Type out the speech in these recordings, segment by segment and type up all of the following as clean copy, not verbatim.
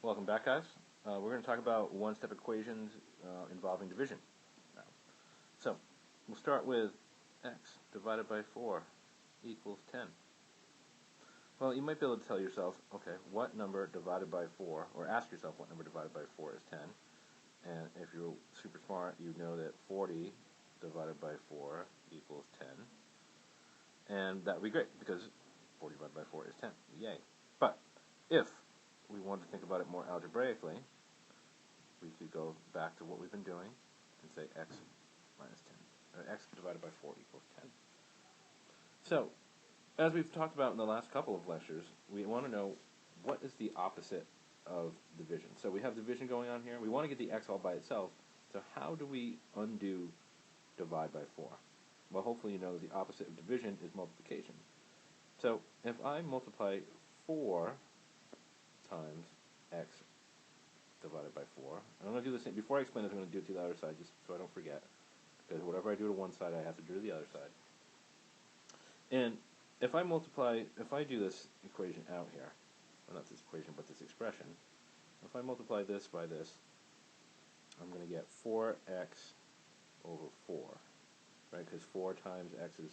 Welcome back, guys. We're going to talk about one-step equations involving division now. So, we'll start with x divided by 4 equals 10. Well, you might be able to tell yourself, okay, what number divided by 4, or ask yourself what number divided by 4 is 10. And if you're super smart, you know that 40 divided by 4 equals 10. And that would be great, because 40 divided by 4 is 10. Yay. But if we want to think about it more algebraically, we could go back to what we've been doing and say x minus 10, or x divided by 4 equals 10. So, as we've talked about in the last couple of lectures, we want to know what is the opposite of division. So we have division going on here. We want to get the x all by itself. So how do we undo divide by 4? Well, hopefully you know the opposite of division is multiplication. So if I multiply 4 times x divided by 4. And I'm going to do the same. Before I explain this, I'm going to do it to the other side, just so I don't forget. Because whatever I do to one side, I have to do to the other side. And if I do this equation out here, well, not this equation, but this expression, if I multiply this by this, I'm going to get 4x over 4, right? Because 4 times x is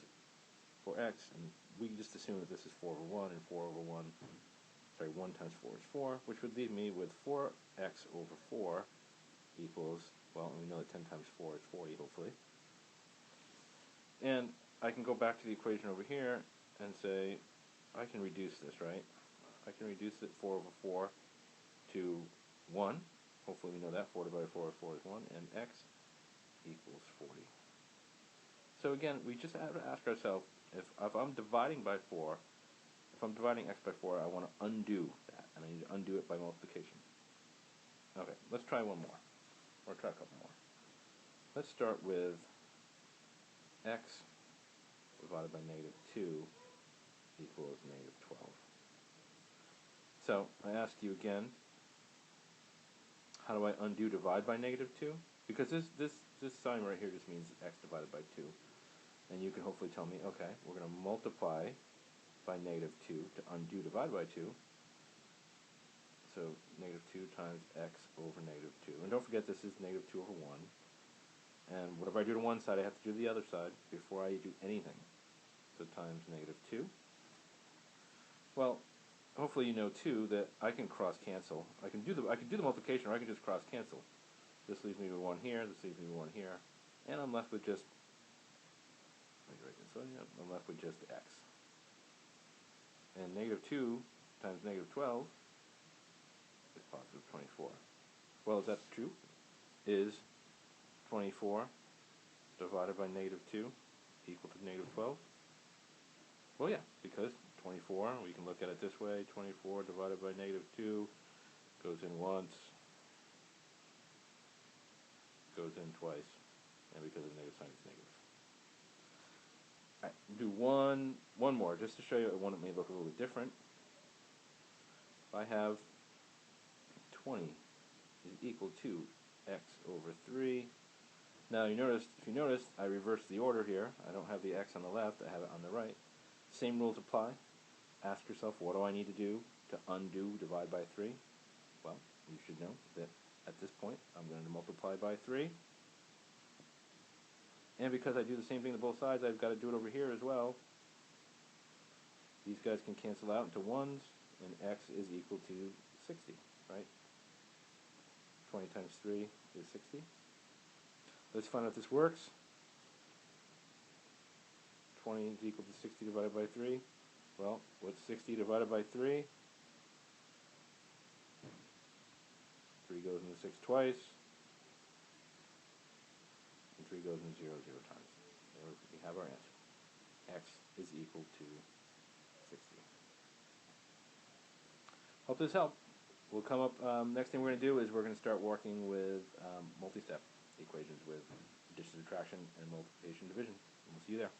4x, and we just assume that this is 4 over 1, and 4 over 1, 1 times 4 is 4, which would leave me with 4x over 4 equals, well, we know that 10 times 4 is 40, hopefully. And I can go back to the equation over here and say, I can reduce this, right? I can reduce it 4 over 4 to 1. Hopefully we know that. 4 divided by 4 is 1, and x equals 40. So again, we just have to ask ourselves, if I'm dividing by 4, if I'm dividing x by 4, I want to undo that, and I need to undo it by multiplication. Okay, let's try one more, or try a couple more. Let's start with x divided by negative 2 equals negative 12. So, I ask you again, how do I undo divide by negative 2? Because this sign right here just means x divided by 2. And you can hopefully tell me, okay, we're going to multiply by negative 2 to undo divide by 2. So negative 2 times x over negative 2. And don't forget this is negative 2 over 1. And whatever I do to one side, I have to do to the other side before I do anything. So times negative 2. Well, hopefully you know too that I can cross cancel. I can do the multiplication, or I can just cross cancel. This leaves me with 1 here, this leaves me with 1 here, and I'm left with just I'm left with just x. And negative 2 times negative 12 is positive 24. Well, is that true? Is 24 divided by negative 2 equal to negative 12? Well, yeah, because 24, we can look at it this way, 24 divided by negative 2 goes in once, goes in twice, and because of the negative sign, it's negative. Alright, do one more, just to show you one that may look a little bit different. If I have 20 is equal to x over 3. Now if you notice, I reversed the order here. I don't have the x on the left, I have it on the right. Same rules apply. Ask yourself, what do I need to do to undo divide by 3? Well, you should know that at this point, I'm going to multiply by 3. And because I do the same thing to both sides, I've got to do it over here as well. These guys can cancel out into 1s, and x is equal to 60, right? 20 times 3 is 60. Let's find out if this works. 20 is equal to 60 divided by 3. Well, what's 60 divided by 3? 3 goes into 6 twice. And 3 goes into 0 times. There we have our answer. X is equal to 60. Hope this helped. We'll come up, next thing we're going to do is we're going to start working with multi-step equations with addition, subtraction, and multiplication, division. And we'll see you there.